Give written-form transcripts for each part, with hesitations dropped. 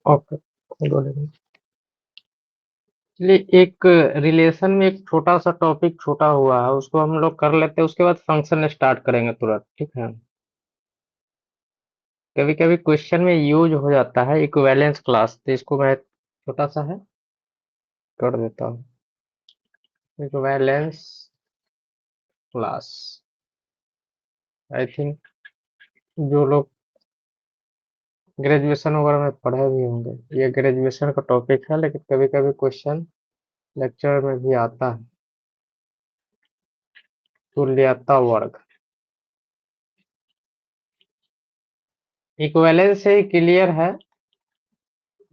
Okay, बोलेंगे। चलिए, एक रिलेशन में एक छोटा सा टॉपिक छूटा हुआ है, उसको हम लोग कर लेते हैं, उसके बाद फंक्शन स्टार्ट करेंगे तुरंत, ठीक है। कभी कभी क्वेश्चन में यूज हो जाता है इक्विवेलेंस क्लास, तो इसको मैं छोटा सा है कर देता हूँ। इक्विवेलेंस क्लास, आई थिंक जो लोग ग्रेजुएशन वगैरह में पढ़े भी होंगे, ये ग्रेजुएशन का टॉपिक है, लेकिन कभी कभी क्वेश्चन लेक्चर में भी आता है। तुल्यता वर्ग, इक्विवेलेंस से ही क्लियर है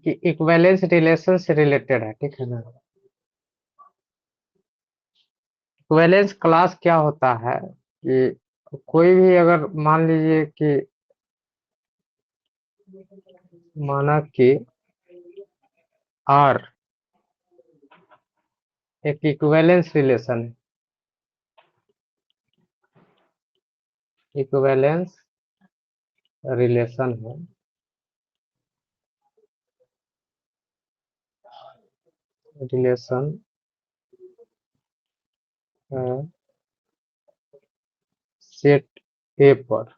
कि इक्विवेलेंस रिलेशन से रिलेटेड है, ठीक है ना। इक्विवेलेंस क्लास क्या होता है कि कोई भी अगर मान लीजिए कि माना कि आर एक इक्विवेलेंस रिलेशन है, इक्विवेलेंस रिलेशन है, रिलेशन है सेट ए पर,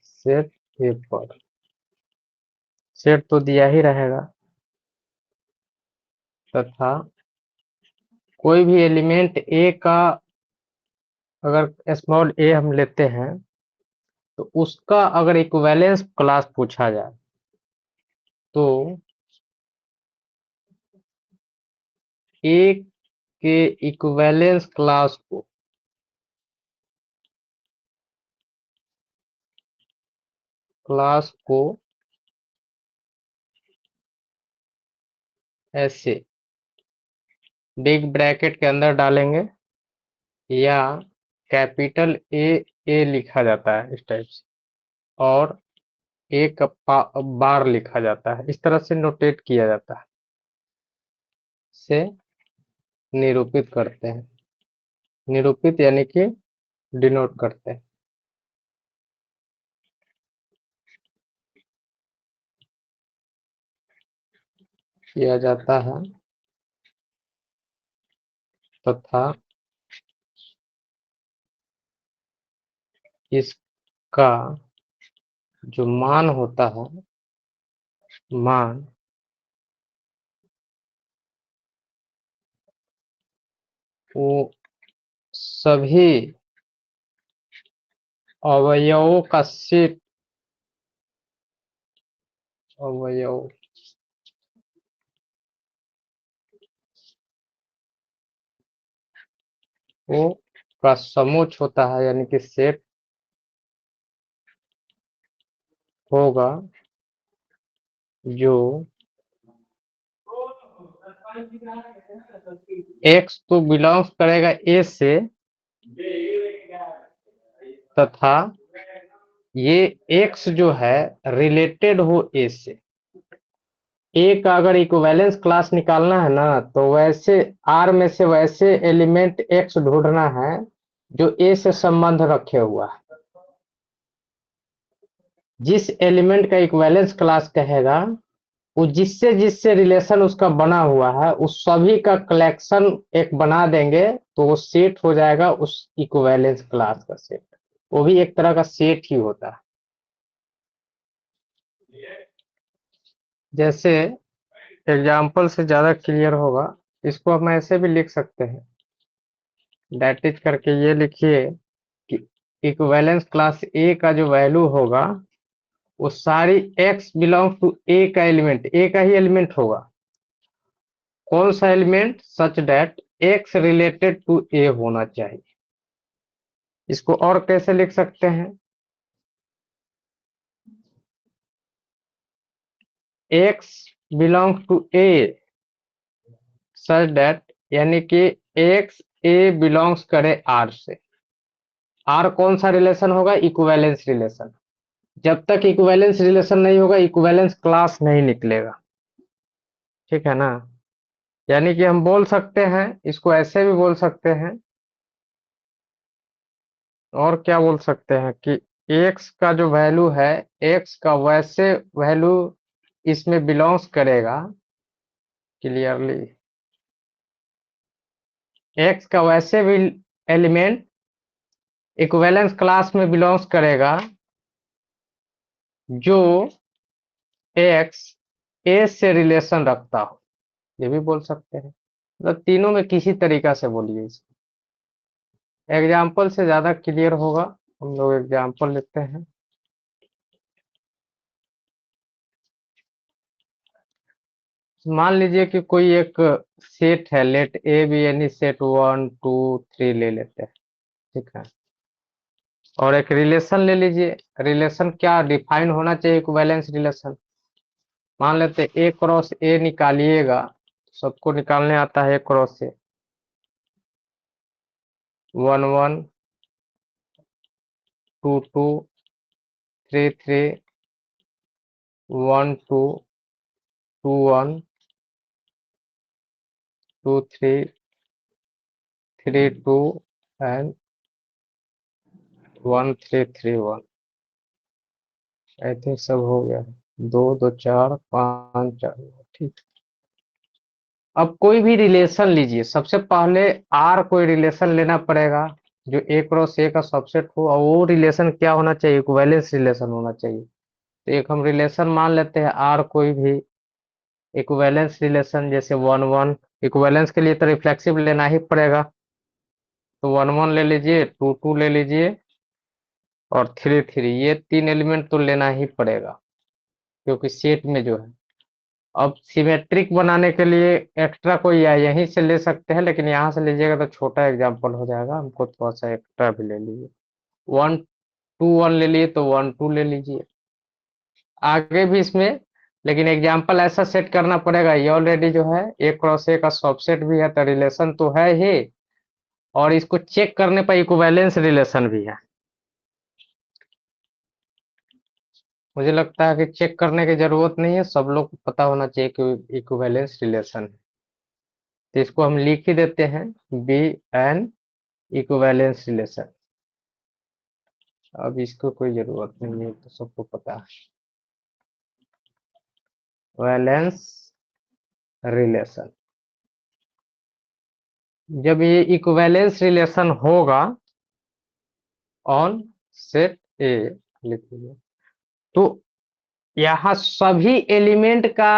सेट ए पर सेट तो दिया ही रहेगा, तथा कोई भी एलिमेंट ए का अगर स्मॉल ए हम लेते हैं, तो उसका अगर इक्विवेलेंस क्लास पूछा जाए तो ए के इक्विवेलेंस क्लास को ऐसे बिग ब्रैकेट के अंदर डालेंगे, या कैपिटल ए लिखा जाता है इस टाइप से, और एक बार लिखा जाता है, इस तरह से नोटेट किया जाता है, से निरूपित करते हैं, निरूपित यानी कि डिनोट करते हैं, किया जाता है, तथा इसका जो मान होता है, मान वो सभी अवयवों का सेट, अवयव वो का समोच्च होता है, यानी कि सेट होगा जो एक्स तो बिलोंग्स करेगा ए से, तथा ये एक्स जो है रिलेटेड हो ए से। ए का अगर इक्विवेलेंस क्लास निकालना है ना, तो वैसे आर में से वैसे एलिमेंट एक्स ढूंढना है जो ए से संबंध रखे हुआ है। जिस एलिमेंट का इक्विवेलेंस क्लास कहेगा, वो जिससे जिससे रिलेशन उसका बना हुआ है उस सभी का कलेक्शन एक बना देंगे, तो वो सेट हो जाएगा उस इक्विवेलेंस क्लास का सेट। वो भी एक तरह का सेट ही होता है। जैसे एग्जाम्पल से ज्यादा क्लियर होगा, इसको हम ऐसे भी लिख सकते हैं, दैट इज करके ये लिखिए कि इक्विवेलेंस क्लास ए का जो वैल्यू होगा वो सारी एक्स बिलोंग टू ए का एलिमेंट, ए का ही एलिमेंट होगा। कौन सा element? Such that x related to ए होना चाहिए। इसको और कैसे लिख सकते हैं? X belong to a such that, यानी कि एक्स ए बिलोंग्स करे आर से। आर कौन सा रिलेशन होगा? Equivalence relation. जब तक इक्विवेलेंस रिलेशन नहीं होगा, इक्विवेलेंस क्लास नहीं निकलेगा, ठीक है ना। यानी कि हम बोल सकते हैं, इसको ऐसे भी बोल सकते हैं, और क्या बोल सकते हैं कि एक्स का जो वैल्यू है, एक्स का वैसे वैल्यू इसमें बिलोंग्स करेगा, क्लियरली एक्स का वैसे भी एलिमेंट इक्विवेलेंस क्लास में बिलोंग्स करेगा जो एक्स ए से रिलेशन रखता हो, ये भी बोल सकते हैं। मतलब तीनों में किसी तरीका से बोलिए इसको। एग्जाम्पल से ज्यादा क्लियर होगा, हम लोग एग्जाम्पल लेते हैं। मान लीजिए कि कोई एक सेट है, let A be any set 1 2 3 ले लेते हैं, ठीक है। और एक रिलेशन ले लीजिए, रिलेशन क्या डिफाइन होना चाहिए, इक्विवेलेंस रिलेशन। मान लेते ए क्रॉस ए निकालिएगा, सबको निकालने आता है ए cross A, 1 1 2 2 3 3 1 2 2 1 2 3 3 2 and 1 3 3 1। I think सब हो गया है, 2 2 4 5 4, ठीक। अब कोई भी रिलेशन लीजिए, सबसे पहले आर कोई रिलेशन लेना पड़ेगा जो ए क्रॉस ए का सबसेट हो, और वो रिलेशन क्या होना चाहिए, इक्विवेलेंस रिलेशन होना चाहिए। तो एक हम रिलेशन मान लेते हैं आर, कोई भी इक्विवेलेंस रिलेशन, जैसे 1 1। इक्विवेलेंस के लिए तो रिफ्लेक्सिव लेना ही पड़ेगा, तो 1 1 ले लीजिए, 2 2 ले लीजिए, और 3 3, ये तीन एलिमेंट तो लेना ही पड़ेगा क्योंकि सेट में जो है। अब सिमेट्रिक बनाने के लिए एक्स्ट्रा कोई या यहीं से ले सकते हैं, लेकिन यहाँ से लीजिएगा तो छोटा एग्जांपल हो जाएगा, हमको थोड़ा सा एक्स्ट्रा भी ले लीजिए। 1 2 1 ले लिए तो 1 2 ले लीजिए, आगे भी इसमें। लेकिन एग्जांपल ऐसा सेट करना पड़ेगा, ये ऑलरेडी जो है ए क्रॉस ए का सबसेट भी है, तो रिलेशन तो है ही, और इसको चेक करने पर इक्विवेलेंस रिलेशन भी है। मुझे लगता है कि चेक करने की जरूरत नहीं है, सब लोग को पता होना चाहिए कि इक्विवेलेंस रिलेशन है। तो इसको हम लिख ही देते हैं, बी एन इक्विवेलेंस रिलेशन। अब इसको कोई जरूरत नहीं है, तो सबको पता है वैलेंस रिलेशन। जब ये इक्विवेलेंस रिलेशन होगा ऑन सेट ए, लिखिए, तो यहाँ सभी एलिमेंट का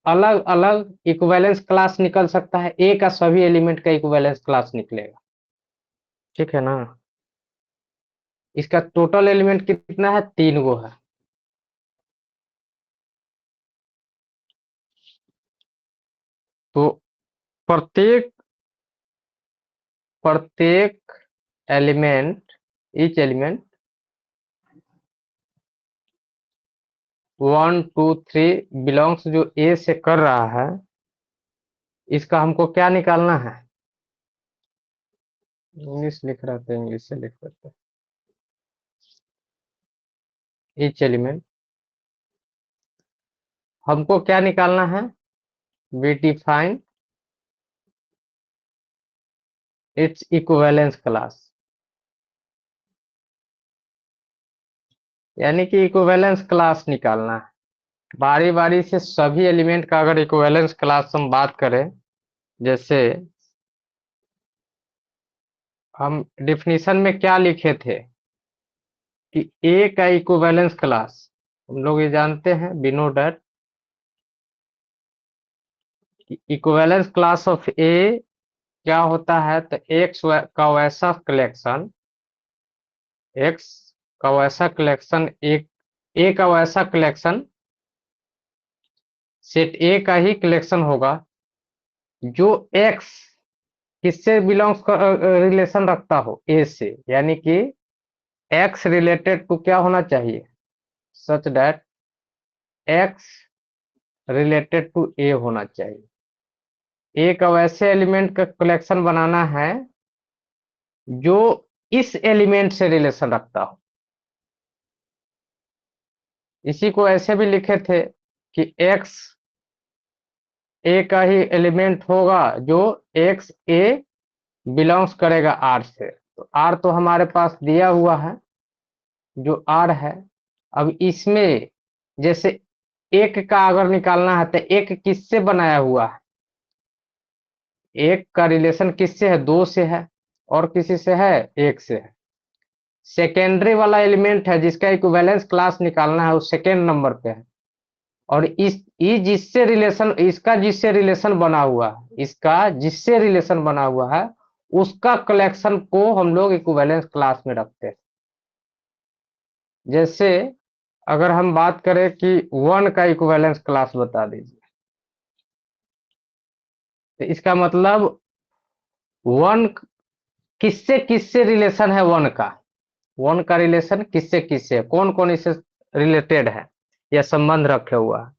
अलग अलग इक्विवेलेंस क्लास निकल सकता है, ए का सभी एलिमेंट का इक्विवेलेंस क्लास निकलेगा, ठीक है ना। इसका टोटल एलिमेंट कितना है, 3 गो है। तो प्रत्येक प्रत्येक एलिमेंट, ईच एलिमेंट 1 2 3 बिलोंग्स जो ए से कर रहा है, इसका हमको क्या निकालना है। इंग्लिश लिख रहा था, इंग्लिश से लिख लेते हैं। ईच एलिमेंट हमको क्या निकालना है, we define its equivalence class, यानी कि इक्विवेलेंस क्लास निकालना है। बारी बारी से सभी एलिमेंट का अगर इक्विवेलेंस क्लास हम बात करें, जैसे हम डिफिनीशन में क्या लिखे थे कि ए का इक्विवेलेंस क्लास, हम लोग ये जानते हैं, we know that equivalence class of a क्या होता है, तो एक्स का वैसा कलेक्शन, एक्स का वैसा कलेक्शन, एक ए का वैसा कलेक्शन, सेट ए का ही कलेक्शन होगा जो एक्स किससे बिलोंग्स रिलेशन रखता हो, ए से, यानी कि एक्स रिलेटेड टू क्या होना चाहिए, such that x related to ए होना चाहिए। ए का वैसे एलिमेंट का कलेक्शन बनाना है जो इस एलिमेंट से रिलेशन रखता हो। इसी को ऐसे भी लिखे थे कि एक्स ए का ही एलिमेंट होगा जो एक्स ए बिलोंग्स करेगा आर से। तो आर तो हमारे पास दिया हुआ है, जो आर है। अब इसमें जैसे एक का अगर निकालना है तो एक किससे बनाया हुआ है, एक का रिलेशन किससे है, दो से है, और किसी से है, एक से है। सेकेंडरी वाला एलिमेंट है जिसका इक्विवेलेंस क्लास निकालना है, वो सेकेंड नंबर पे है। और इस ये जिससे रिलेशन, इसका जिससे रिलेशन बना हुआ है, इसका जिससे रिलेशन बना हुआ है, उसका कलेक्शन को हम लोग इक्विवेलेंस क्लास में रखते हैं। जैसे अगर हम बात करें कि वन का इक्विवेलेंस क्लास बता दीजिए, तो इसका मतलब वन किससे किससे रिलेशन है, वन का रिलेशन किससे किससे, कौन कौन इससे रिलेटेड है या संबंध रखे हुआ है।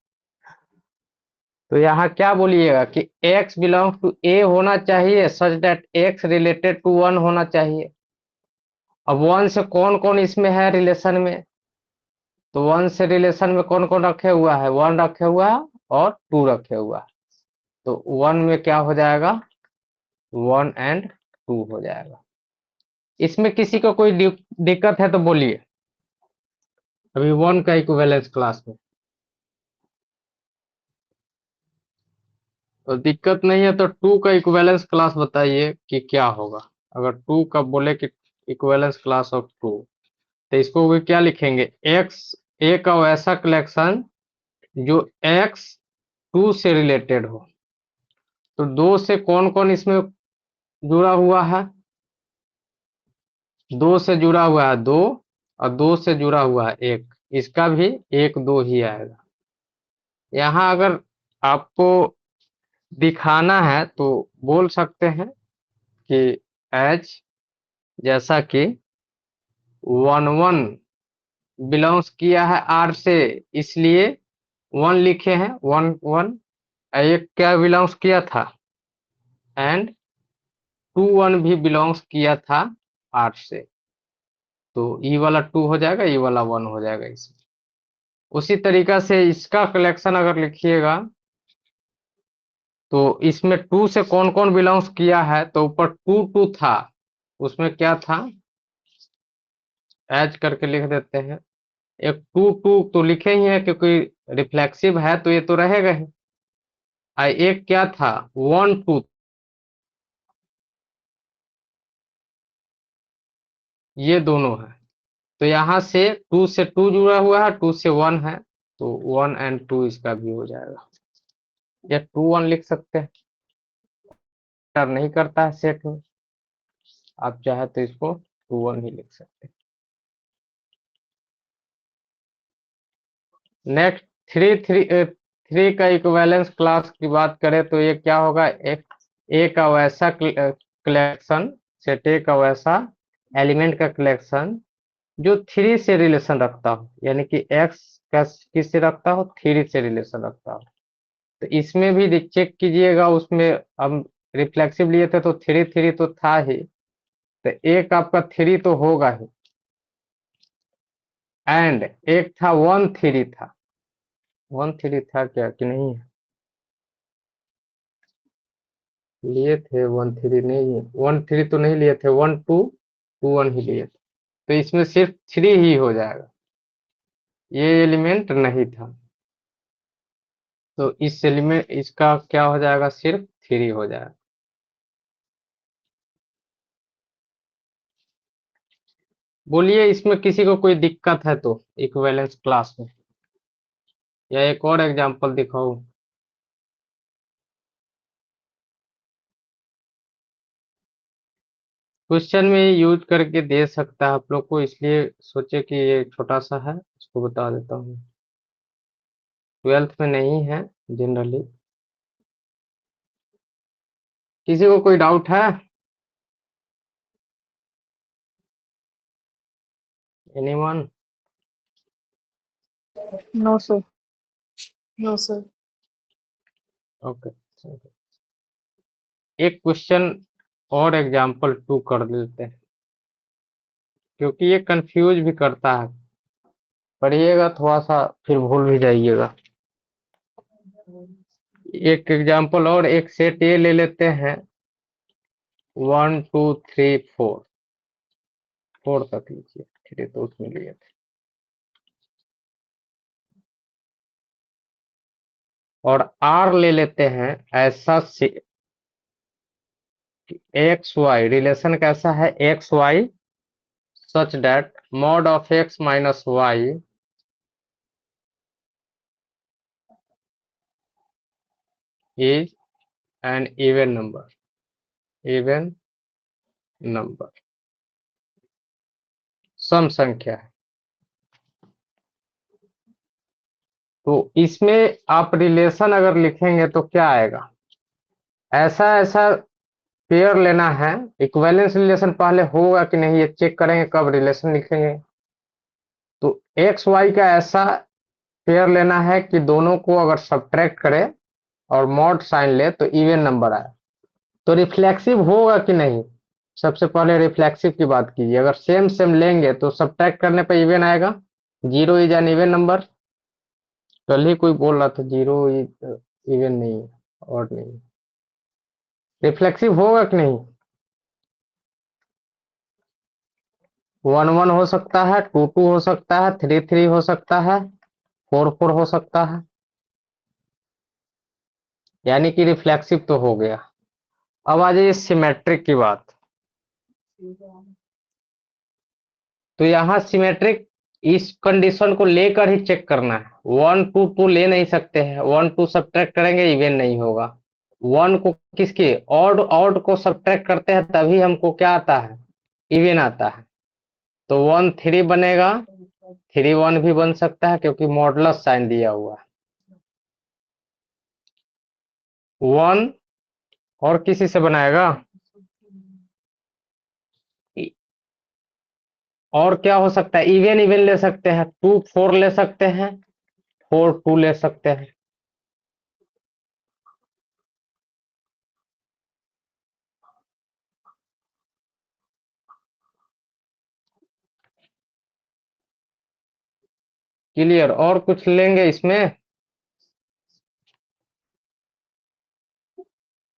तो यहाँ क्या बोलिएगा कि x बिलोंग्स टू ए होना चाहिए such that x related to one होना चाहिए। अब वन से कौन कौन इसमें है रिलेशन में, तो वन से रिलेशन में कौन कौन रखे हुआ है, वन रखे हुआ है और टू रखे हुआ है। तो वन में क्या हो जाएगा, वन एंड टू हो जाएगा। इसमें किसी को कोई दिक्कत है तो बोलिए, अभी वन का इक्विवेलेंस क्लास में तो दिक्कत नहीं है, तो टू का इक्विवेलेंस क्लास बताइए कि क्या होगा। अगर टू का बोले कि इक्विवेलेंस क्लास ऑफ टू, तो इसको भी क्या लिखेंगे, एक्स ए का वैसा कलेक्शन जो एक्स टू से रिलेटेड हो। तो दो से कौन कौन इसमें जुड़ा हुआ है, दो से जुड़ा हुआ है दो, और दो से जुड़ा हुआ है एक, इसका भी एक दो ही आएगा। यहाँ अगर आपको दिखाना है तो बोल सकते हैं कि एच, जैसा कि वन वन बिलोंग्स किया है आर से, इसलिए वन लिखे हैं, वन वन। एक क्या बिलोंग्स किया था, एंड टू वन भी बिलोंग्स किया था आर से, तो ई वाला टू हो जाएगा, ई वाला वन हो जाएगा इसमें। उसी तरीका से इसका कलेक्शन अगर लिखिएगा, तो इसमें टू से कौन कौन बिलोंग्स किया है, तो ऊपर टू टू था, उसमें क्या था, एच करके लिख देते हैं। एक टू टू तो लिखे ही है क्योंकि रिफ्लेक्सिव है तो ये तो रहेगा ही। एक क्या था, वन टू, ये दोनों है। तो यहाँ से टू से टू जुड़ा हुआ है, टू से वन है, तो वन एंड टू इसका भी हो जाएगा, या टू वन लिख सकते हैं। नहीं करता है सेट में, आप चाहे तो इसको टू वन ही लिख सकते हैं। नेक्स्ट थ्री थ्री थ्री का इक्विवेलेंस क्लास की बात करें तो ये क्या होगा, एक ए का वैसा कलेक्शन, सेट ए का वैसा एलिमेंट का कलेक्शन जो थ्री से रिलेशन रखता हो, यानी कि एक्स का किससे रखता हो, थ्री से रिलेशन रखता हो। तो इसमें भी चेक कीजिएगा, उसमें हम रिफ्लेक्सिव लिए थे तो थ्री थ्री तो था ही, तो एक आपका थ्री तो होगा ही, एंड एक था वन थ्री था, वन थ्री था क्या कि नहीं है, लिए थे वन थ्री, नहीं वन थ्री तो नहीं लिए थे, वन टू टू वन ही लिए थे। तो इसमें सिर्फ थ्री ही हो जाएगा, ये एलिमेंट नहीं था, तो इस एलिमेंट इसका क्या हो जाएगा, सिर्फ थ्री हो जाएगा। बोलिए इसमें किसी को कोई दिक्कत है तो इक्विवेलेंस क्लास में, या एक और एग्जांपल दिखाऊं। क्वेश्चन में यूज करके दे सकता है आप लोग को, इसलिए सोचे कि ये छोटा सा है, इसको बता देता हूँ। ट्वेल्थ में नहीं है जनरली। किसी को कोई डाउट है, anyone? No, sir. No, sir. Okay, एक क्वेश्चन और एग्जांपल टू कर लेते हैं, क्योंकि ये कंफ्यूज भी करता है, पढ़िएगा थोड़ा सा फिर भूल भी जाइएगा। एक एग्जांपल और, एक सेट ए ले लेते हैं, वन टू थ्री फोर। 4 तक लिखिए, 3 तो उसमें लिए थे। और R ले लेते हैं ऐसा एक्स वाई, रिलेशन कैसा है x y such that mod of x minus y is an even number, even number, सम संख्या है। तो इसमें आप रिलेशन अगर लिखेंगे तो क्या आएगा, ऐसा ऐसा पेयर लेना है, इक्विवेलेंस रिलेशन पहले होगा कि नहीं ये चेक करेंगे कब रिलेशन लिखेंगे। तो एक्स वाई का ऐसा पेयर लेना है कि दोनों को अगर सब्ट्रैक्ट करे और मॉड साइन ले तो इवन नंबर आए। तो रिफ्लेक्सिव होगा कि नहीं, सबसे पहले रिफ्लेक्सिव की बात कीजिए। अगर सेम सेम लेंगे तो सब्ट्रैक्ट करने पर इवन आएगा, zero is an even number. कल ही कोई बोल रहा था जीरो इवन नहीं है, और नहीं रिफ्लेक्सिव होगा कि नहीं। 1 1 हो सकता है, 2 2 हो सकता है, 3 3 हो सकता है, 4 4 हो सकता है, यानी कि रिफ्लेक्सिव तो हो गया। अब आ जाइए सिमेट्रिक की बात। तो यहाँ सिमेट्रिक इस कंडीशन को लेकर ही चेक करना है। 1 2 2 ले नहीं सकते हैं, 1 2 सब्ट्रैक्ट करेंगे इवन नहीं होगा। 1 को किसके ऑड ऑड को सब्ट्रैक्ट करते हैं तभी हमको क्या आता है, इवन आता है। तो 1 3 बनेगा, 3 1 भी बन सकता है क्योंकि मॉडुलस साइन दिया हुआ है। 1 और किसी से बनाएगा, और क्या हो सकता है, इवन इवन ले सकते हैं, 2 4 ले सकते हैं, 4 2 ले सकते हैं। क्लियर, और कुछ लेंगे इसमें,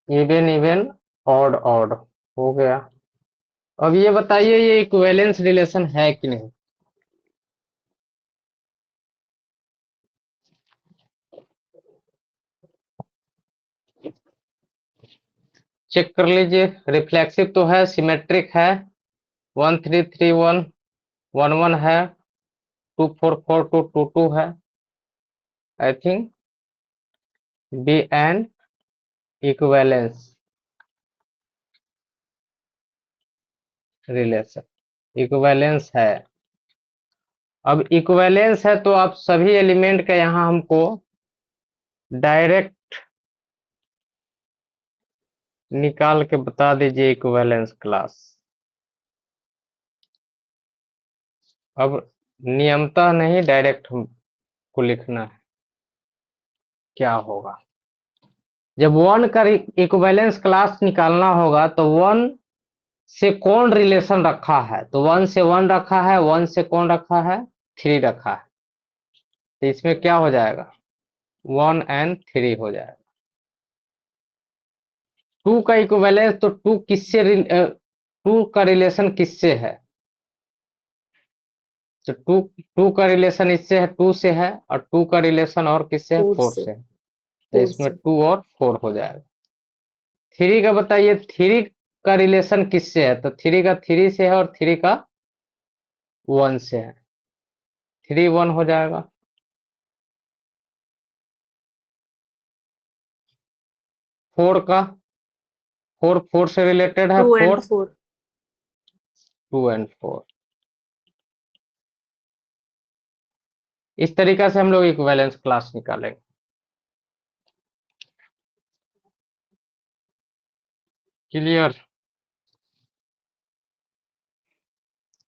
इवन इवन ऑड ऑड हो गया। अब ये बताइए ये इक्विवेलेंस रिलेशन है कि नहीं। चेक कर लीजिए, रिफ्लेक्सिव तो है, सिमेट्रिक है, 1 3 3 1 1 1 है, 2 4 4 2 2 2 है। I think B an equivalence relation, equivalence है। अब इक्विवेलेंस है तो आप सभी एलिमेंट का यहां हमको डायरेक्ट निकाल के बता दीजिए इक्विवेलेंस क्लास। अब नियमतः नहीं, डायरेक्ट हमको लिखना है क्या होगा। जब 1 का इक्विवेलेंस क्लास निकालना होगा तो 1 से कौन रिलेशन रखा है, तो 1 से 1 रखा है, 1 से कौन रखा है, 3 रखा है। तो इसमें क्या हो जाएगा, 1 एंड 3 हो जाएगा। 2 का इक्विवेलेंस तो 2 किससे 2 का रिलेशन किससे है, तो 2 का रिलेशन इससे है, 2 से है, और 2 का रिलेशन और किससे है, 4 4 से से है। तो 4 इसमें से 2 और 4 हो जाएगा। 3 का बताइए, 3 का रिलेशन किससे है, तो 3 का 3 से है और 3 का 1 से है, 3 1 हो जाएगा। 4 का 4 4 से रिलेटेड है, 2 and 4 4 2 एंड 4। इस तरीका से हम लोग इक्विवेलेंस क्लास निकालेंगे। क्लियर,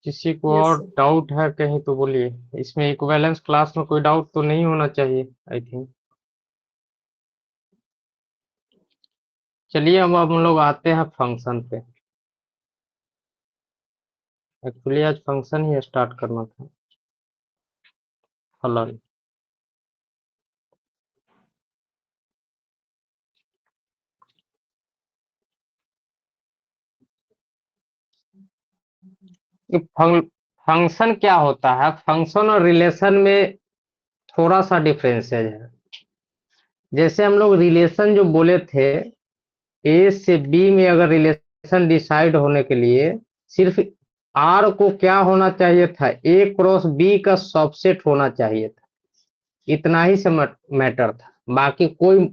किसी को यस और सर। डाउट है कहीं तो बोलिए। इसमें इक्विवेलेंस क्लास में कोई डाउट तो नहीं होना चाहिए आई थिंक। चलिए अब हम लोग आते हैं फंक्शन पे। एक्चुअली आज फंक्शन ही स्टार्ट करना था, फलन। कि फंक्शन क्या होता है, फंक्शन और रिलेशन में थोड़ा सा डिफरेंसेस है। जैसे हम लोग रिलेशन जो बोले थे, ए से बी में अगर रिलेशन डिसाइड होने के लिए सिर्फ आर को क्या होना चाहिए था, ए क्रॉस बी का सबसेट होना चाहिए था, इतना ही से मैटर था। बाकी कोई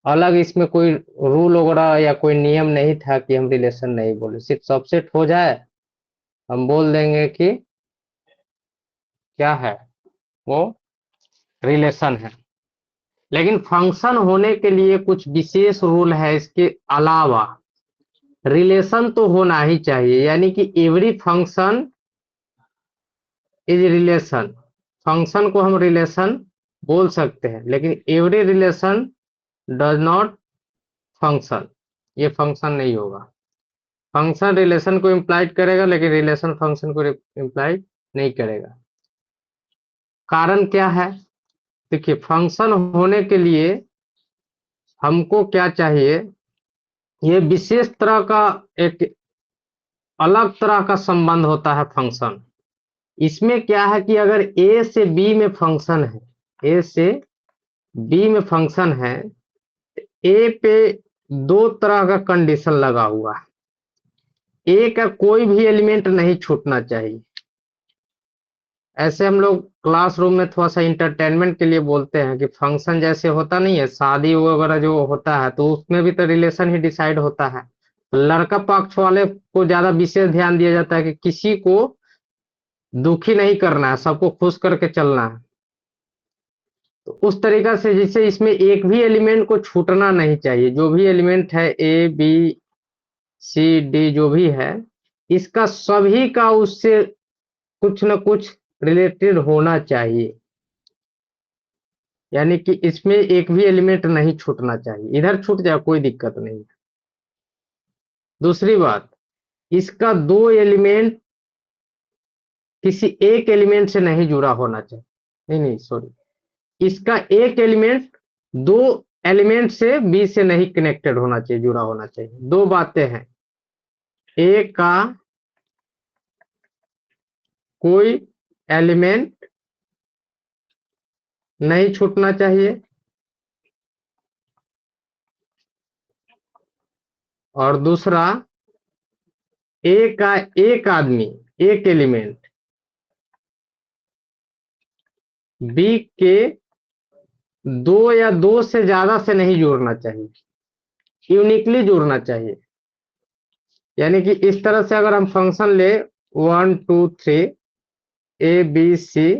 अलग इसमें कोई रूल वगैरह या कोई नियम नहीं था कि हम रिलेशन नहीं बोले, सिर्फ सबसेट हो जाए हम बोल देंगे कि क्या है, वो रिलेशन है। लेकिन फंक्शन होने के लिए कुछ विशेष रूल है, इसके अलावा रिलेशन तो होना ही चाहिए, यानी कि every function is relation. Function को हम रिलेशन बोल सकते हैं, लेकिन every relation does not function, ये फंक्शन नहीं होगा। फंक्शन रिलेशन को इम्प्लाइड करेगा, लेकिन रिलेशन फंक्शन को इम्प्लाइड नहीं करेगा। कारण क्या है? देखिए, फंक्शन होने के लिए हमको क्या चाहिए, ये विशेष तरह का एक अलग तरह का संबंध होता है फंक्शन। इसमें क्या है कि अगर ए से बी में फंक्शन है, ए से बी में फंक्शन है, ए पे दो तरह का कंडीशन लगा हुआ है। ए का कोई भी एलिमेंट नहीं छूटना चाहिए। ऐसे हम लोग क्लासरूम में थोड़ा सा इंटरटेनमेंट के लिए बोलते हैं कि फंक्शन जैसे होता नहीं है, शादी वगैरह जो होता है तो उसमें भी तो रिलेशन ही डिसाइड होता है। लड़का पक्ष वाले को ज्यादा विशेष ध्यान दिया जाता है कि किसी को दुखी नहीं करना है, सबको खुश करके चलना है। तो उस तरीका से जिससे इसमें एक भी एलिमेंट को छूटना नहीं चाहिए। जो भी एलिमेंट है ए बी सी डी जो भी है, इसका सभी का उससे कुछ न कुछ रिलेटेड होना चाहिए, यानी कि इसमें एक भी एलिमेंट नहीं छूटना चाहिए। इधर छूट जाए कोई दिक्कत नहीं है। दूसरी बात, इसका दो एलिमेंट किसी एक एलिमेंट से नहीं जुड़ा होना चाहिए। नहीं नहीं सॉरी, इसका एक एलिमेंट दो एलिमेंट से बी से नहीं कनेक्टेड होना चाहिए, जुड़ा होना चाहिए। दो बातें हैं, ए का कोई एलिमेंट नहीं छूटना चाहिए, और दूसरा ए का एक आदमी, एक एलिमेंट बी के दो या दो से ज्यादा से नहीं जोड़ना चाहिए, यूनिकली जोड़ना चाहिए। यानी कि इस तरह से अगर हम फंक्शन ले 1 2 3 ए बी सी,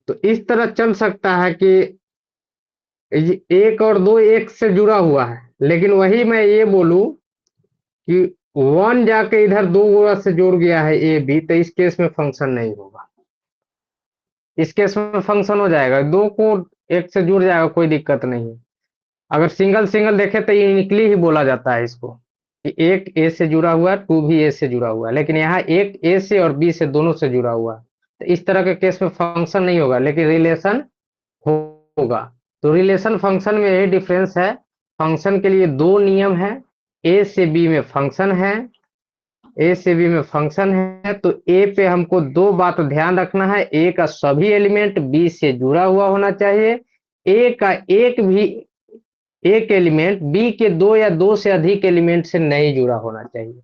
तो इस तरह चल सकता है कि एक और दो एक से जुड़ा हुआ है, लेकिन वही मैं ये बोलूं कि वन जाके इधर दो गोरा से जोड़ गया है ए बी, तो इस केस में फंक्शन नहीं होगा। इस केस में फंक्शन हो जाएगा, दो को एक से जुड़ जाएगा, कोई दिक्कत नहीं है। अगर सिंगल सिंगल देखे तो यूनिकली ही बोला जाता है इसको कि एक ए से जुड़ा हुआ है, टू भी ए से जुड़ा हुआ है, लेकिन यहाँ एक ए से और बी से दोनों से जुड़ा हुआ है, तो इस तरह के केस में फंक्शन नहीं होगा, लेकिन रिलेशन होगा। तो रिलेशन फंक्शन में यही डिफरेंस है। फंक्शन के लिए दो नियम है, ए से बी में फंक्शन है, ए से बी में फंक्शन है, तो ए पे हमको दो बात ध्यान रखना है। ए का सभी एलिमेंट बी से जुड़ा हुआ होना चाहिए, ए का एक एलिमेंट बी के दो या दो से अधिक एलिमेंट से नहीं जुड़ा होना चाहिए।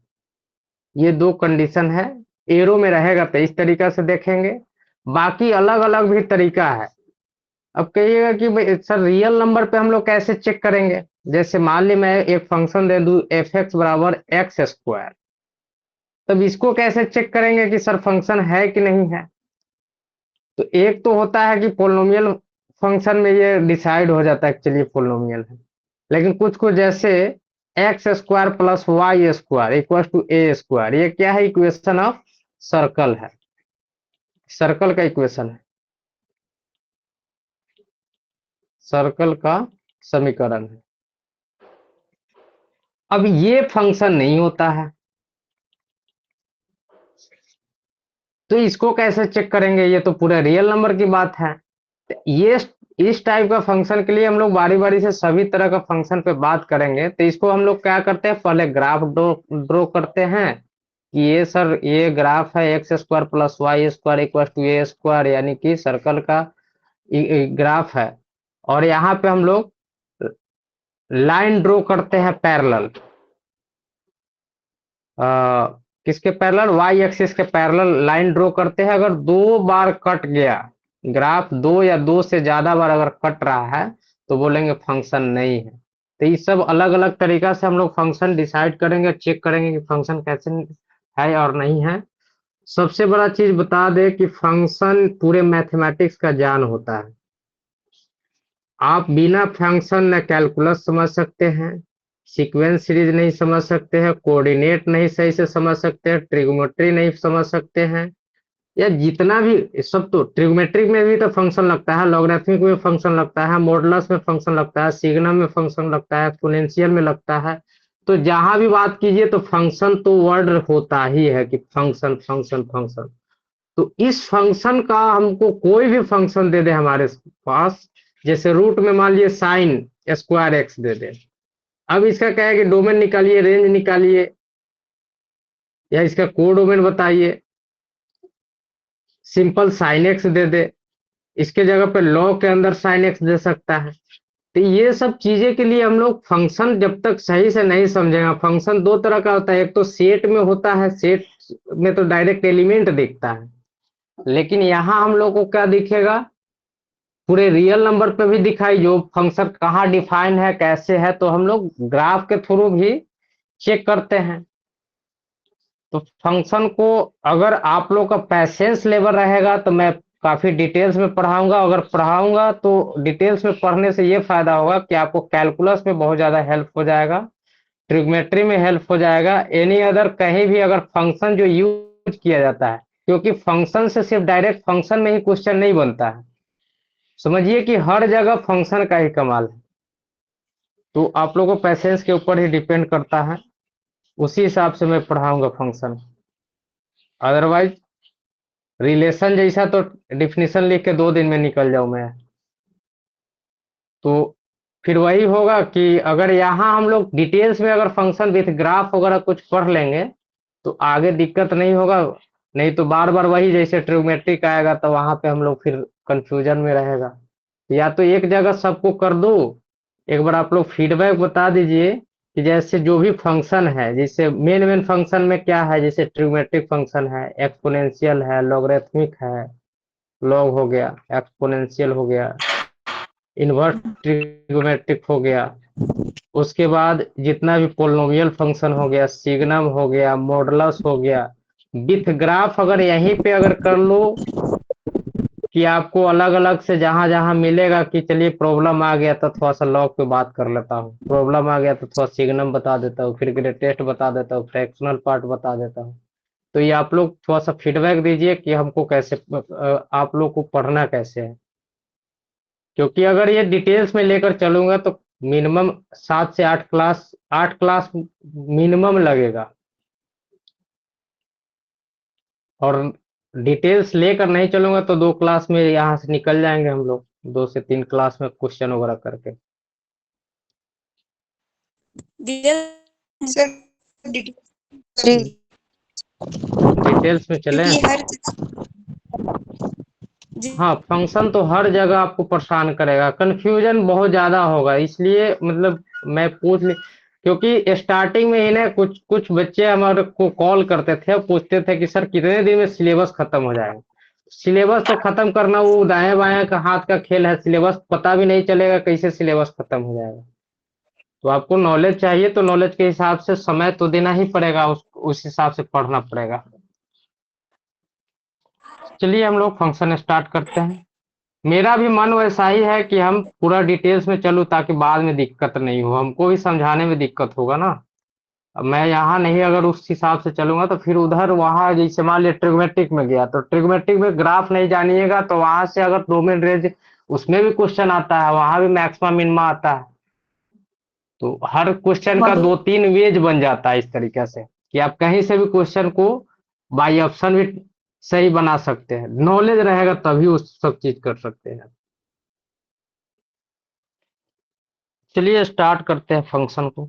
ये दो कंडीशन है, एरो में रहेगा तो इस तरीका से देखेंगे। बाकी अलग अलग भी तरीका है। अब कहिएगा कि भाई सर रियल नंबर पे हम लोग कैसे चेक करेंगे? जैसे मान ली मैं एक फंक्शन दे दूं एफ एक्स बराबर एक्स स्क्वायर, तब इसको कैसे चेक करेंगे कि सर फंक्शन है कि नहीं है? तो एक तो होता है कि पोलिनोमियल फंक्शन में ये डिसाइड हो जाता है कि चलिए पोलिनोमियल है, लेकिन कुछ कुछ जैसे x square plus y square equal to A square, ये क्या है? इक्वेशन ऑफ सर्कल है, सर्कल का इक्वेशन है, सर्कल का समीकरण है। अब ये फंक्शन नहीं होता है, तो इसको कैसे चेक करेंगे? ये तो पूरा रियल नंबर की बात है। ये इस टाइप का फंक्शन के लिए हम लोग बारी बारी से सभी तरह का फंक्शन पे बात करेंगे। तो इसको हम लोग क्या करते हैं, पहले ग्राफ ड्रॉ करते हैं, कि ये सर ये ग्राफ है x square plus y square equal to A square, यानी कि सर्कल का ग्राफ है। और यहाँ पे हम लोग लाइन ड्रॉ करते हैं पैरेलल, किसके पैरेलल, वाई एक्सिस के पैरेलल लाइन ड्रॉ करते हैं। अगर 2 बार कट गया ग्राफ, 2 या 2 से ज्यादा बार अगर कट रहा है तो बोलेंगे फंक्शन नहीं है। तो ये सब अलग अलग तरीका से हम लोग फंक्शन डिसाइड करेंगे, चेक करेंगे कि फंक्शन कैसे है और नहीं है। सबसे बड़ा चीज बता दे कि फंक्शन पूरे मैथमेटिक्स का जान होता है। आप बिना फंक्शन न कैलकुलस समझ सकते हैं, सीक्वेंस सीरीज नहीं समझ सकते हैं, कोऑर्डिनेट नहीं सही से समझ सकते हैं, ट्रिग्नोमेट्री नहीं समझ सकते हैं, या जितना भी सब, तो ट्रिग्नोमेट्रिक में भी तो फंक्शन लगता है, लॉगरिथमिक में फंक्शन लगता है, मॉडुलस में फंक्शन लगता है, सिग्नम में फंक्शन लगता है, एक्सपोनेंशियल में लगता है। तो जहां भी बात कीजिए तो फंक्शन तो वर्ड होता ही है कि फंक्शन फंक्शन फंक्शन। तो इस फंक्शन का हमको कोई भी फंक्शन दे दे हमारे पास, जैसे रूट में मान लीजिए साइन स्क्वायर एक्स दे दे, अब इसका क्या है कि डोमेन निकालिए, रेंज निकालिए, या इसका कोडोमेन बताइए। सिंपल साइन एक्स दे दे, इसके जगह पे लॉग के अंदर साइन एक्स दे सकता है। तो ये सब चीजें के लिए हम लोग फंक्शन जब तक सही से नहीं समझेंगे, फंक्शन दो तरह का होता है, एक तो सेट में होता है, सेट में तो डायरेक्ट एलिमेंट दिखता है, लेकिन यहाँ हम लोग को क्या दिखेगा, पूरे रियल नंबर पे भी दिखाई जो फंक्शन कहाँ डिफाइन है कैसे है, तो हम लोग ग्राफ के थ्रू भी चेक करते हैं। तो फंक्शन को अगर आप लोग का पैसेंस लेवल रहेगा तो मैं काफी डिटेल्स में पढ़ाऊंगा, अगर पढ़ाऊंगा तो डिटेल्स में पढ़ने से ये फायदा होगा कि आपको कैलकुलस में बहुत ज्यादा हेल्प हो जाएगा, ट्रिग्नोमेट्री में हेल्प हो जाएगा, एनी अदर कहीं भी अगर फंक्शन जो यूज किया जाता है, क्योंकि फंक्शन से सिर्फ डायरेक्ट फंक्शन में ही क्वेश्चन नहीं बनता है, समझिए कि हर जगह फंक्शन का ही कमाल है। तो आप लोगों को पैसेंस के ऊपर ही डिपेंड करता है, उसी हिसाब से मैं पढ़ाऊंगा फंक्शन। अदरवाइज रिलेशन जैसा तो डिफिनीशन लिख के 2 दिन में निकल जाऊं मैं, तो फिर वही होगा कि अगर यहाँ हम लोग डिटेल्स में अगर फंक्शन विथ ग्राफ वगैरह कुछ पढ़ लेंगे तो आगे दिक्कत नहीं होगा। नहीं तो बार बार वही जैसे ट्रिग्नोमेट्रिक आएगा तो वहां पे हम लोग फिर कंफ्यूजन में रहेगा। या तो एक जगह सबको कर दो, एक बार आप लोग फीडबैक बता दीजिए कि जैसे जो भी फंक्शन है, जैसे मेन मेन फंक्शन में क्या है, जैसे ट्रिग्नोमेट्रिक फंक्शन है, एक्सपोनेंशियल है, लॉगरिथमिक है, लॉग हो गया, एक्सपोनेंशियल हो गया, इनवर्स ट्रिग्नोमेट्रिक हो गया, उसके बाद जितना भी पोलिनोमियल फंक्शन हो गया, सिग्नम हो गया, मॉडुलस हो गया, विथ ग्राफ अगर यहीं पे अगर कर लो कि आपको अलग अलग से जहां जहां मिलेगा कि चलिए प्रॉब्लम आ गया तो थोड़ा सा लॉग पे बात कर लेता हूँ, प्रॉब्लम आ गया तो थोड़ा सिग्नम बता देता हूँ, फिर ग्रेटेस्ट बता देता हूँ, फ्रैक्शनल पार्ट बता देता हूँ। तो ये आप लोग थोड़ा सा फीडबैक दीजिए कि हमको कैसे आप लोग को पढ़ना कैसे है, क्योंकि अगर ये डिटेल्स में लेकर चलूंगा तो मिनिमम 7 से 8 क्लास, 8 क्लास मिनिमम लगेगा, और डिटेल्स लेकर नहीं चलूंगा तो 2 क्लास में यहाँ से निकल जाएंगे हम लोग, 2 से 3 क्लास में क्वेश्चन वगैरह करके डिटेल सर, डिटेल डिटेल्स में चले। क्योंकि हर जी हाँ, फंक्शन तो हर जगह आपको परेशान करेगा, कंफ्यूजन बहुत ज्यादा होगा, इसलिए मतलब मैं पूछ ली, क्योंकि स्टार्टिंग में ही ना कुछ कुछ बच्चे हमारे को कॉल करते थे, पूछते थे कि सर कितने दिन में सिलेबस खत्म हो जाएगा। सिलेबस तो खत्म करना वो दाएं बाएं का हाथ का खेल है, सिलेबस पता भी नहीं चलेगा कैसे सिलेबस खत्म हो जाएगा। तो आपको नॉलेज चाहिए तो नॉलेज के हिसाब से समय तो देना ही पड़ेगा, उस हिसाब से पढ़ना पड़ेगा। चलिए हम लोग फंक्शन स्टार्ट करते हैं। मेरा भी मन वैसा ही है कि हम पूरा डिटेल्स में चलूं ताकि बाद में दिक्कत नहीं हो, हमको भी समझाने में दिक्कत होगा ना। अब मैं यहाँ नहीं अगर उस हिसाब से चलूंगा तो फिर उधर वहां जैसे मान लिया ट्रिग्नोमेट्रिक में गया तो ट्रिग्नोमेट्रिक में ग्राफ नहीं जानिएगा तो वहां से अगर डोमेन रेंज, उसमें भी क्वेश्चन आता है, वहां भी मैक्सिमम मिनिमा आता है। तो हर क्वेश्चन का मॉडल 2-3 वेज बन जाता है इस तरीके से कि आप कहीं से भी क्वेश्चन को बाई ऑप्शन भी सही बना सकते हैं, नॉलेज रहेगा तभी उस सब चीज कर सकते हैं। चलिए स्टार्ट करते हैं फंक्शन को।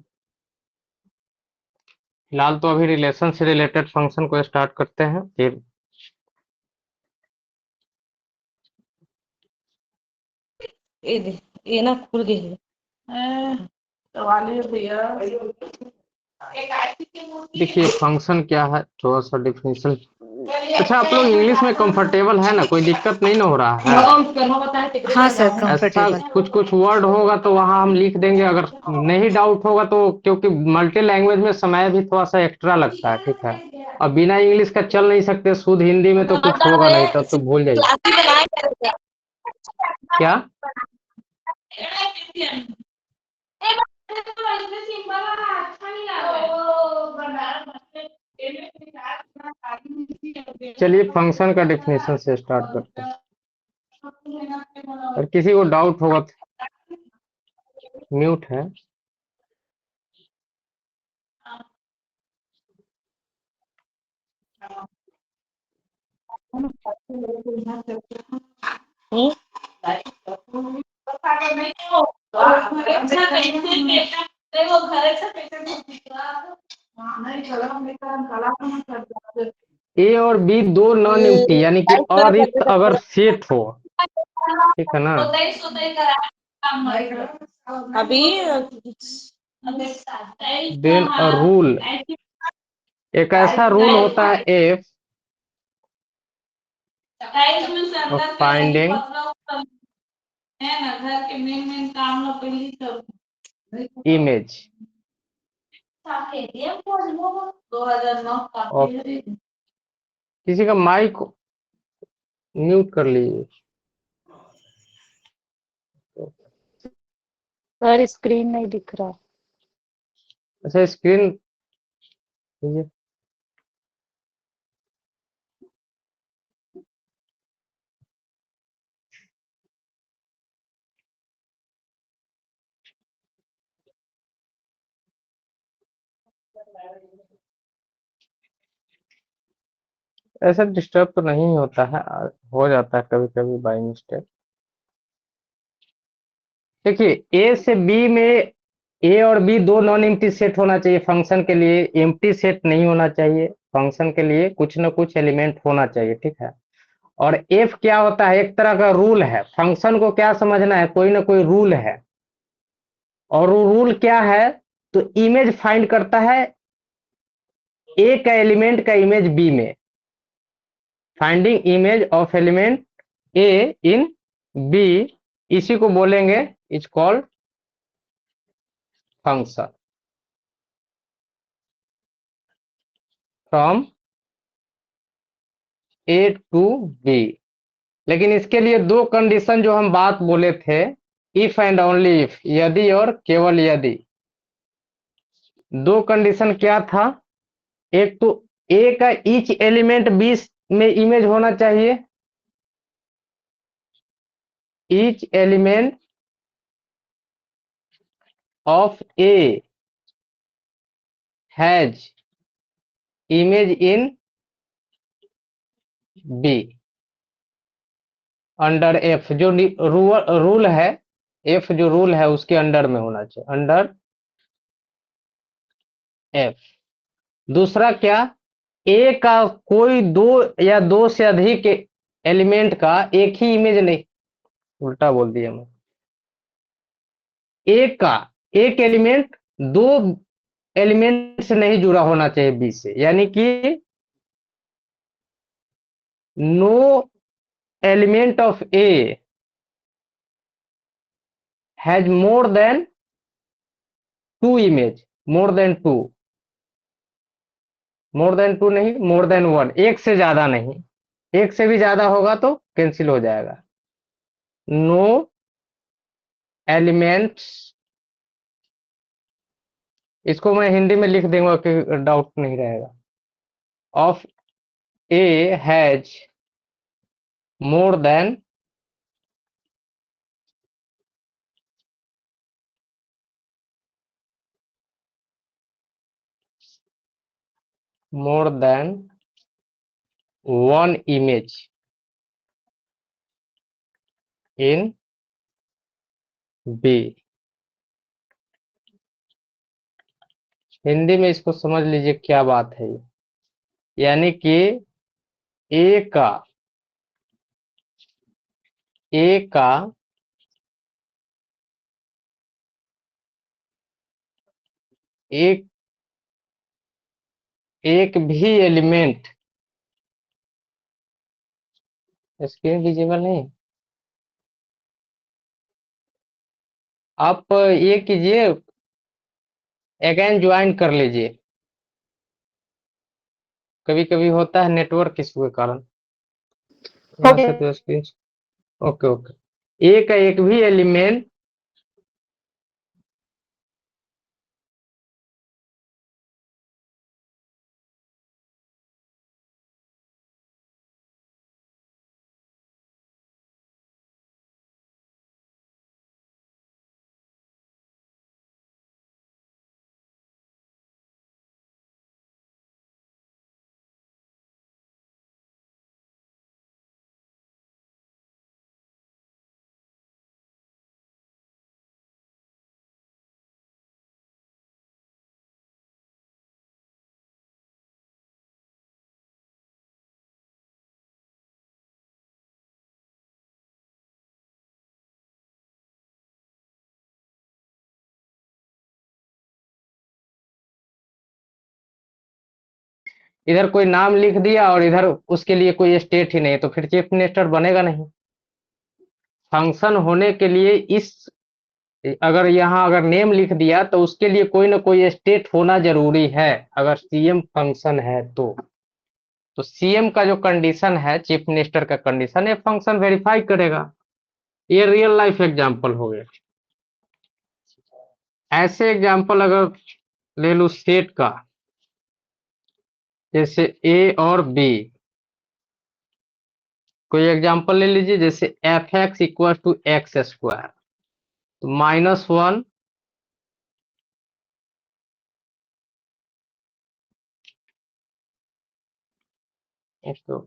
फिलहाल तो अभी रिलेशन से रिलेटेड फंक्शन को स्टार्ट करते हैं, फिर ये ना खुल गई है। भैया देखिए फंक्शन क्या है, थोड़ा सा डिफिनेशन। अच्छा, आप लोग इंग्लिश में कंफर्टेबल है ना, कोई दिक्कत नहीं ना हो रहा है? हाँ सर ऐसा कंफर्टेबल। कुछ कुछ वर्ड होगा तो वहां हम लिख देंगे, अगर नहीं डाउट होगा तो, क्योंकि मल्टी लैंग्वेज में समय भी थोड़ा सा एक्स्ट्रा लगता है, ठीक है। और बिना इंग्लिश का चल नहीं सकते, शुद्ध हिंदी में तो कुछ होगा नहीं, तब तो भूल जाइए। क्या? चलिए फंक्शन का डिफिनेशन से स्टार्ट करते हैं, और किसी को डाउट होगा तो म्यूट है। ए और बी दो नॉन एम्प्टी यानी कि अरिक्त अगर सेट हो, ठीक है ना। अभी देन अ रूल, एक ऐसा रूल होता है F of finding image of, किसी का माइक म्यूट कर लीजिए। सर स्क्रीन नहीं दिख रहा। अच्छा स्क्रीन, ऐसा डिस्टर्ब तो नहीं होता है, हो जाता है कभी कभी बाई मिस्टेक। देखिए ए से बी में, ए और बी दो नॉन एम्प्टी सेट होना चाहिए फंक्शन के लिए, एम्प्टी सेट नहीं होना चाहिए फंक्शन के लिए, कुछ ना कुछ एलिमेंट होना चाहिए, ठीक है। और एफ क्या होता है, एक तरह का रूल है, फंक्शन को क्या समझना है, कोई ना कोई रूल है। और वो रूल क्या है, तो इमेज फाइंड करता है ए का एलिमेंट का इमेज बी में, finding image of element A in B, इसी को बोलेंगे is called function from A to B. लेकिन इसके लिए दो कंडीशन जो हम बात बोले थे, इफ एंड ओनली इफ, यदि और केवल यदि। दो कंडीशन क्या था, एक तो ए का ईच एलिमेंट बी में इमेज होना चाहिए, each element of A has image in be under F, जो रूल है, एफ जो रूल है उसके अंडर में होना चाहिए, अंडर एफ। दूसरा क्या, ए का कोई दो या दो से अधिक एलिमेंट का एक ही इमेज नहीं, उल्टा बोल दिया मैं, ए का एक एलिमेंट दो एलिमेंट से नहीं जुड़ा होना चाहिए बी से, यानी कि no element of A has more than two image, more than two, more than two नहीं, मोर देन वन, एक से ज्यादा नहीं, एक से भी ज्यादा होगा तो कैंसिल हो जाएगा। नो एलिमेंट्स, इसको मैं हिंदी में लिख दूंगा कि डाउट नहीं रहेगा, of A has more then more than one image in B। Hindi में इसको समझ लीजिए क्या बात है ये। यानी कि ए का ए का एक एक भी एलिमेंट स्क्रीन विजिबल नहीं। आप ये कीजिए, अगेन ज्वाइन कर लीजिए। कभी कभी होता है नेटवर्क इशू के कारण। यहाँ से तो स्क्रीन, ओके ओके। ए का एक भी एलिमेंट इधर कोई नाम लिख दिया और इधर उसके लिए कोई स्टेट ही नहीं, तो फिर चीफ मिनिस्टर बनेगा नहीं। फंक्शन होने के लिए इस, अगर यहाँ अगर नेम लिख दिया तो उसके लिए कोई ना कोई स्टेट होना जरूरी है। अगर सीएम फंक्शन है तो सीएम का जो कंडीशन है, चीफ मिनिस्टर का कंडीशन, ये फंक्शन वेरीफाई करेगा। ये रियल लाइफ एग्जांपल हो गया। ऐसे एग्जांपल अगर ले लूं सेट का, जैसे ए और बी, कोई एग्जांपल ले लीजिए, जैसे f x equal to x square, तो -1 इसको,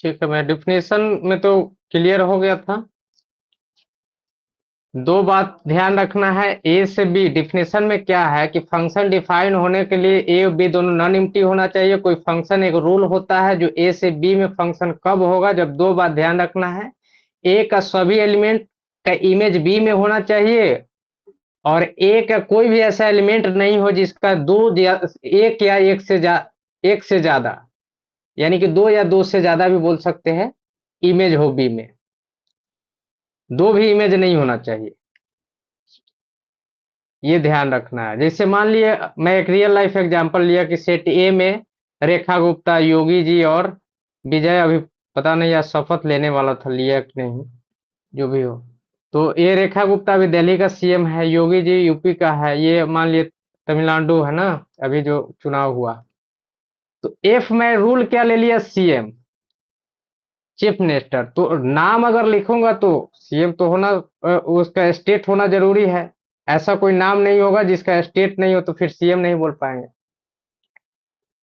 ठीक है। मैं डिफिनेशन में तो क्लियर हो गया था। दो बात ध्यान रखना है, ए से बी डिफिनेशन में क्या है कि फंक्शन डिफाइन होने के लिए ए और बी दोनों नॉन एम्प्टी होना चाहिए। कोई फंक्शन एक रूल होता है जो ए से बी में फंक्शन कब होगा, जब दो बात ध्यान रखना है, ए का सभी एलिमेंट का इमेज बी में होना चाहिए, और ए का कोई भी ऐसा एलिमेंट नहीं हो जिसका एक या एक से ज्यादा, यानी कि दो या दो से ज्यादा भी बोल सकते हैं, इमेज हो बी में। दो भी इमेज नहीं होना चाहिए, ये ध्यान रखना है। जैसे मान लिए मैं एक रियल लाइफ एग्जांपल लिया कि सेट ए में रेखा गुप्ता, योगी जी और विजय, अभी पता नहीं यार शपथ लेने वाला था, लिया कि नहीं, जो भी हो। तो ये रेखा गुप्ता अभी दिल्ली का सीएम है, योगी जी यूपी का है, ये मान लिए तमिलनाडु है ना, अभी जो चुनाव हुआ। तो एफ में रूल क्या ले लिया, सीएम, चीफ मिनिस्टर। तो नाम अगर लिखूंगा तो सीएम तो होना, उसका स्टेट होना जरूरी है। ऐसा कोई नाम नहीं होगा जिसका स्टेट नहीं हो, तो फिर सीएम नहीं बोल पाएंगे।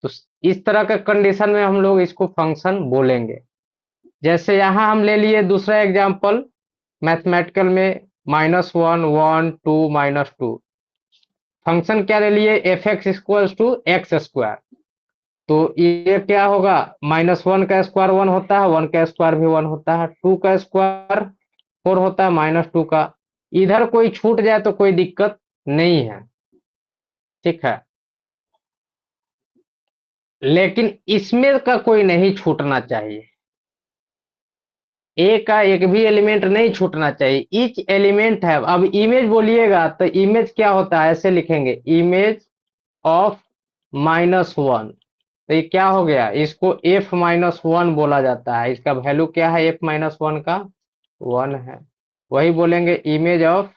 तो इस तरह का कंडीशन में हम लोग इसको फंक्शन बोलेंगे। जैसे यहां हम ले लिए दूसरा एग्जांपल मैथमेटिकल में, -1 1 2 -2, फंक्शन क्या ले लिए, f x equal to x square. तो ये क्या होगा, -1 का स्क्वायर 1 होता है, 1 का स्क्वायर भी 1 होता है, 2 का स्क्वायर 4 होता है, -2 का। इधर कोई छूट जाए तो कोई दिक्कत नहीं है, ठीक है। लेकिन इसमें का कोई नहीं छूटना चाहिए, ए का एक भी एलिमेंट नहीं छूटना चाहिए, ईच एलिमेंट है। अब इमेज बोलिएगा तो इमेज क्या होता है, ऐसे लिखेंगे, इमेज ऑफ -1। तो ये क्या हो गया, इसको f-1 बोला जाता है। इसका वैल्यू क्या है, f-1 का 1 है। वही बोलेंगे इमेज ऑफ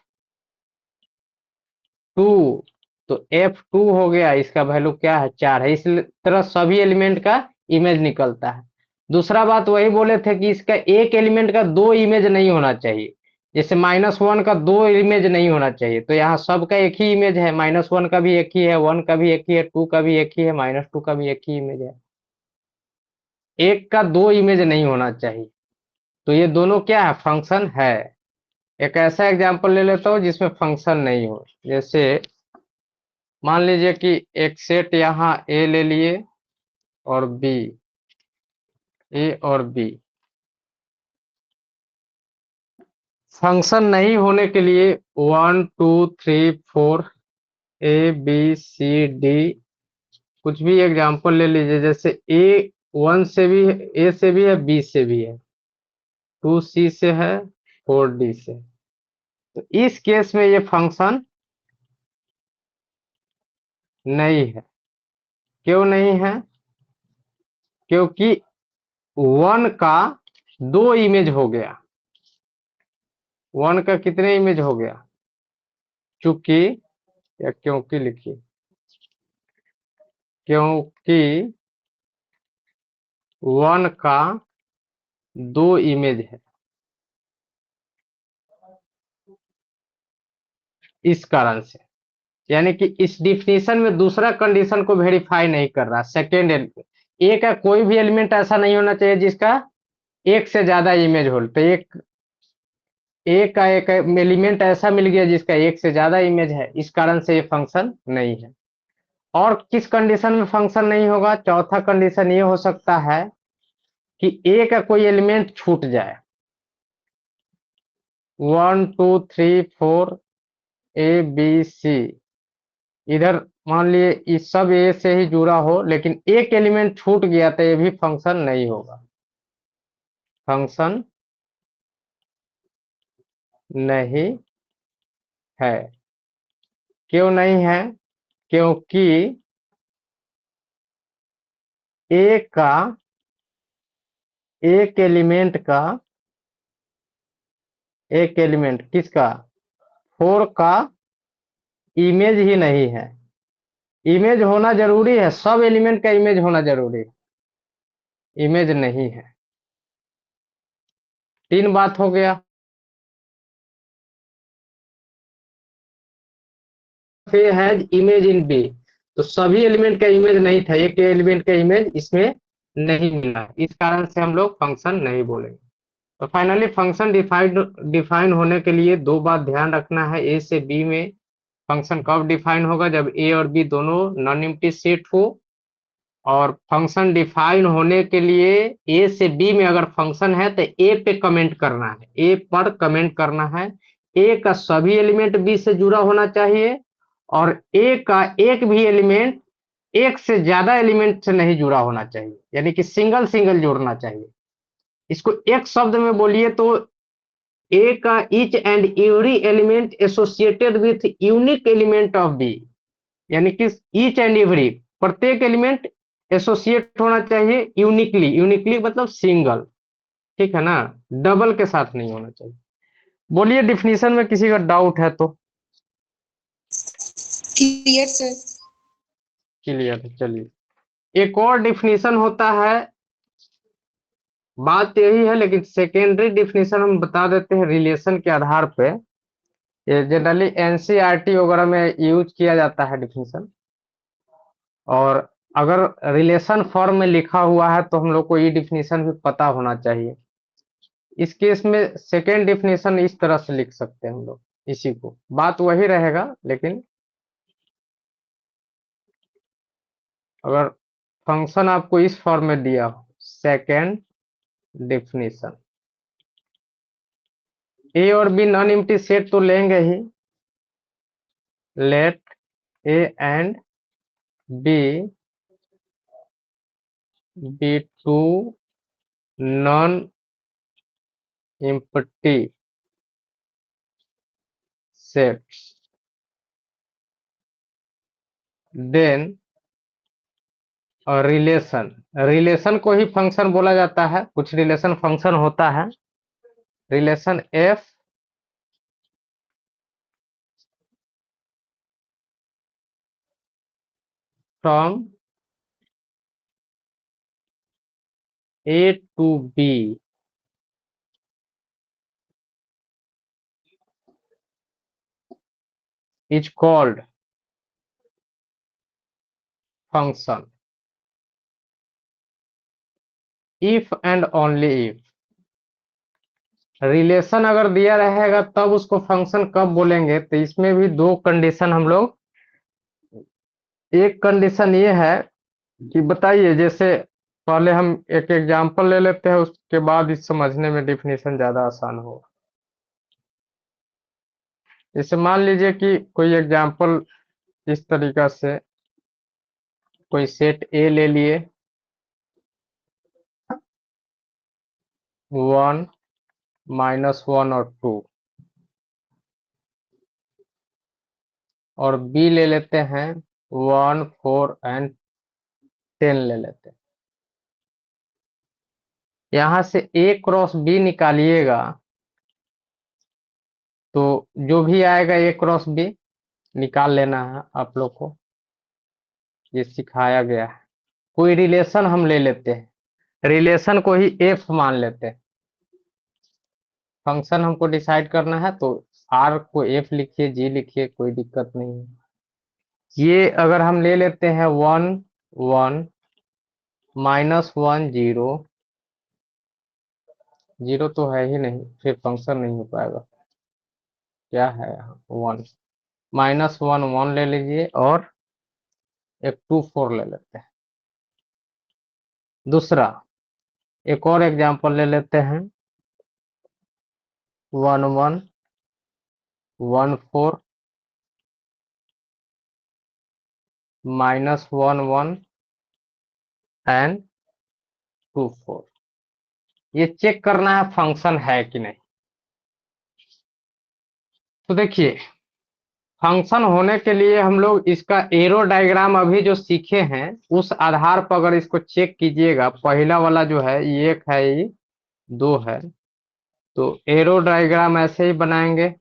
2, तो f2 हो गया, इसका वैल्यू क्या है, 4 है। इस तरह सभी एलिमेंट का इमेज निकलता है। दूसरा बात वही बोले थे कि इसका एक एलिमेंट का दो इमेज नहीं होना चाहिए। जैसे -1 का दो इमेज नहीं होना चाहिए, तो यहाँ सबका एक ही इमेज है, -1 का भी एक ही है, 1 का भी एक ही है, 2 का भी एक ही है, -2 का भी एक ही इमेज है। एक का दो इमेज नहीं होना चाहिए। तो ये दोनों क्या है, फंक्शन है। एक ऐसा एग्जांपल ले लेता हूँ जिसमें फंक्शन नहीं हो। जैसे मान लीजिए कि एक सेट यहाँ ए ले लिए और बी, ए और बी। फंक्शन नहीं होने के लिए 1 2 3 4 ए बी सी डी, कुछ भी एग्जांपल ले लीजिए। जैसे ए 1 से भी, ए से भी है, बी से भी है, 2 सी से है, 4 डी से। तो इस केस में ये फंक्शन नहीं है। क्यों नहीं है? क्योंकि 1 का दो इमेज हो गया। 1 का कितने इमेज हो गया? चूंकि, या क्योंकि लिखिए, क्योंकि 1 का दो इमेज है, इस कारण से। यानी कि इस डिफिनीशन में दूसरा कंडीशन को वेरीफाई नहीं कर रहा। सेकेंड, ए का कोई भी एलिमेंट ऐसा नहीं होना चाहिए जिसका एक से ज्यादा इमेज हो। तो एक ए का एक एलिमेंट ऐसा मिल गया जिसका एक से ज्यादा इमेज है, इस कारण से ये फंक्शन नहीं है। और किस कंडीशन में फंक्शन नहीं होगा? चौथा कंडीशन ये हो सकता है कि ए का कोई एलिमेंट छूट जाए। 1 2 3 4 ए बी सी, इधर मान लिए इस सब ए से ही जुड़ा हो, लेकिन एक एलिमेंट छूट गया तो ये भी फंक्शन नहीं होगा। फंक्शन नहीं है। क्यों नहीं है? क्योंकि ए का एक एलिमेंट का, एक एलिमेंट किसका, 4 का इमेज ही नहीं है। इमेज होना जरूरी है, सब एलिमेंट का इमेज होना जरूरी है, इमेज नहीं है। तीन बात हो गया। फिर है इमेज इन बी, तो सभी एलिमेंट का इमेज नहीं था, एक एलिमेंट का इमेज इसमें नहीं मिला, इस कारण से हम लोग फंक्शन नहीं बोलेंगे। तो फाइनली फंक्शन डिफाइन होने के लिए दो बात ध्यान रखना है। ए से बी में फंक्शन कब डिफाइन होगा? जब ए और बी दोनों नॉन एम्प्टी सेट हो। और फंक्शन डिफाइन होने के लिए ए से बी में अगर फंक्शन है तो ए पे कमेंट करना है, ए पर कमेंट करना है। ए का सभी एलिमेंट बी से जुड़ा होना चाहिए, और ए का एक भी एलिमेंट एक से ज्यादा एलिमेंट से नहीं जुड़ा होना चाहिए, यानी कि सिंगल सिंगल जोड़ना चाहिए। इसको एक शब्द में बोलिए तो ए का each and every element associated with unique element of B, यानी कि ईच एंड एवरी, प्रत्येक एलिमेंट एसोसिएट होना चाहिए यूनिकली। यूनिकली मतलब सिंगल, ठीक है ना, डबल के साथ नहीं होना चाहिए। बोलिए डिफिनीशन में किसी का डाउट है तो। Clear sir. क्लियर है, चलिए। एक और डिफिनीशन होता है, बात यही है लेकिन सेकेंडरी डिफिनीशन हम बता देते हैं रिलेशन के आधार पे। ये जनरली एनसीईआरटी वगैरह में यूज किया जाता है डिफिनीशन। और अगर रिलेशन फॉर्म में लिखा हुआ है तो हम लोग को ये डिफिनीशन भी पता होना चाहिए। इस केस में सेकेंड डिफिनीशन इस तरह से लिख सकते हैं हम लोग, इसी को, बात वही रहेगा लेकिन अगर फंक्शन आपको इस फॉर्म में दिया हो, सेकेंड डिफिनीशन, ए और बी नॉन एम्प्टी सेट तो लेंगे ही। Let A and B be two non empty sets, then और रिलेशन, रिलेशन को ही फंक्शन बोला जाता है, कुछ रिलेशन फंक्शन होता है। Relation f from A to B is called function. If and only if. Relation अगर दिया रहेगा तब उसको फंक्शन कब बोलेंगे, तो इसमें भी दो कंडीशन हम लोग, एक कंडीशन ये है कि बताइए, जैसे पहले हम एक एग्जांपल ले लेते हैं, उसके बाद इस समझने में डेफिनेशन ज्यादा आसान होगा। जैसे मान लीजिए कि कोई एग्जांपल इस तरीका से, कोई सेट ए ले लिए, 1 -1 और 2, और बी ले लेते हैं 1 4 एंड 10 ले लेते हैं। यहां से ए क्रॉस बी निकालिएगा तो जो भी आएगा ए क्रॉस बी निकाल लेना है आप लोग को, ये सिखाया गया है। कोई रिलेशन हम ले लेते हैं, रिलेशन को ही एफ मान लेते हैं। फंक्शन हमको डिसाइड करना है तो आर को एफ लिखिए, जी लिखिए, कोई दिक्कत नहीं है। ये अगर हम ले लेते हैं 1 1 -1 0, 0 तो है ही नहीं, फिर फंक्शन नहीं हो पाएगा। क्या है यहाँ 1 -1 1 ले लीजिए, और एक 2 4 ले लेते हैं। दूसरा एक और एग्जांपल ले लेते हैं, 1 1 1 4 -1 1 एंड 2 4। ये चेक करना है फंक्शन है कि नहीं। तो देखिए, फंक्शन होने के लिए हम लोग इसका एरो डायग्राम अभी जो सीखे हैं उस आधार पर अगर इसको चेक कीजिएगा, पहला वाला जो है ये 1 है, ये 2 है, तो एरो डायग्राम ऐसे ही बनाएंगे।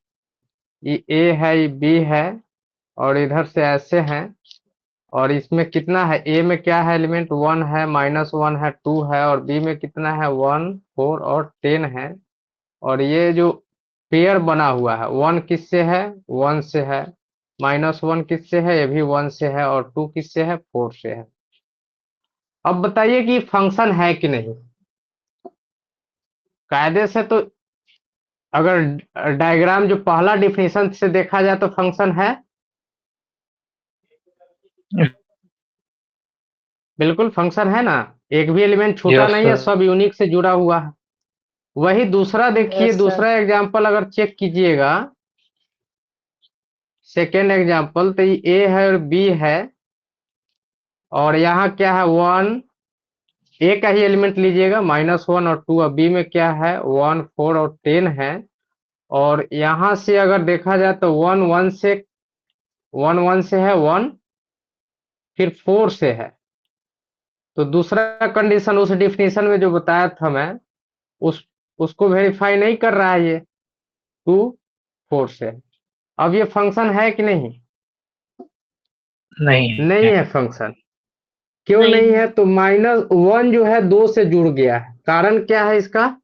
ये ए है, ये बी है, और इधर से ऐसे हैं। और इसमें कितना है, ए में क्या है एलिमेंट, 1 है, -1 है, 2 है, और बी में कितना है, 1 4 और 10 है। और ये जो पेयर बना हुआ है, 1 किससे है, 1 से है, -1 किससे है, ये भी 1 से है, और 2 किससे है, 4 से है। अब बताइए कि फंक्शन है कि नहीं। कायदे से तो अगर डायग्राम जो पहला डिफिनेशन से देखा जाए तो फंक्शन है, बिल्कुल फंक्शन है ना। एक भी एलिमेंट छूटा यस नहीं है, सर। सब यूनिक से जुड़ा हुआ है। वही दूसरा देखिए, यस सर। दूसरा एग्जांपल अगर चेक कीजिएगा, सेकेंड एग्जांपल, तो ये ए है और बी है, और यहाँ क्या है, 1, ए का ही एलिमेंट लीजिएगा, -1 और 2, और बी में क्या है, 1 4 और 10 है। और यहाँ से अगर देखा जाए तो 1 1 से, 1 1 से है 1, फिर 4 से है। तो दूसरा कंडीशन उस डिफिनेशन में जो बताया था मैं, उस उसको वेरीफाई नहीं कर रहा है ये, 2 4 से है। अब ये फंक्शन है कि नहीं, नहीं नहीं है। है फंक्शन। क्यों नहीं। नहीं है, तो -1 जो है 2 से जुड़ गया है। कारण क्या है इसका,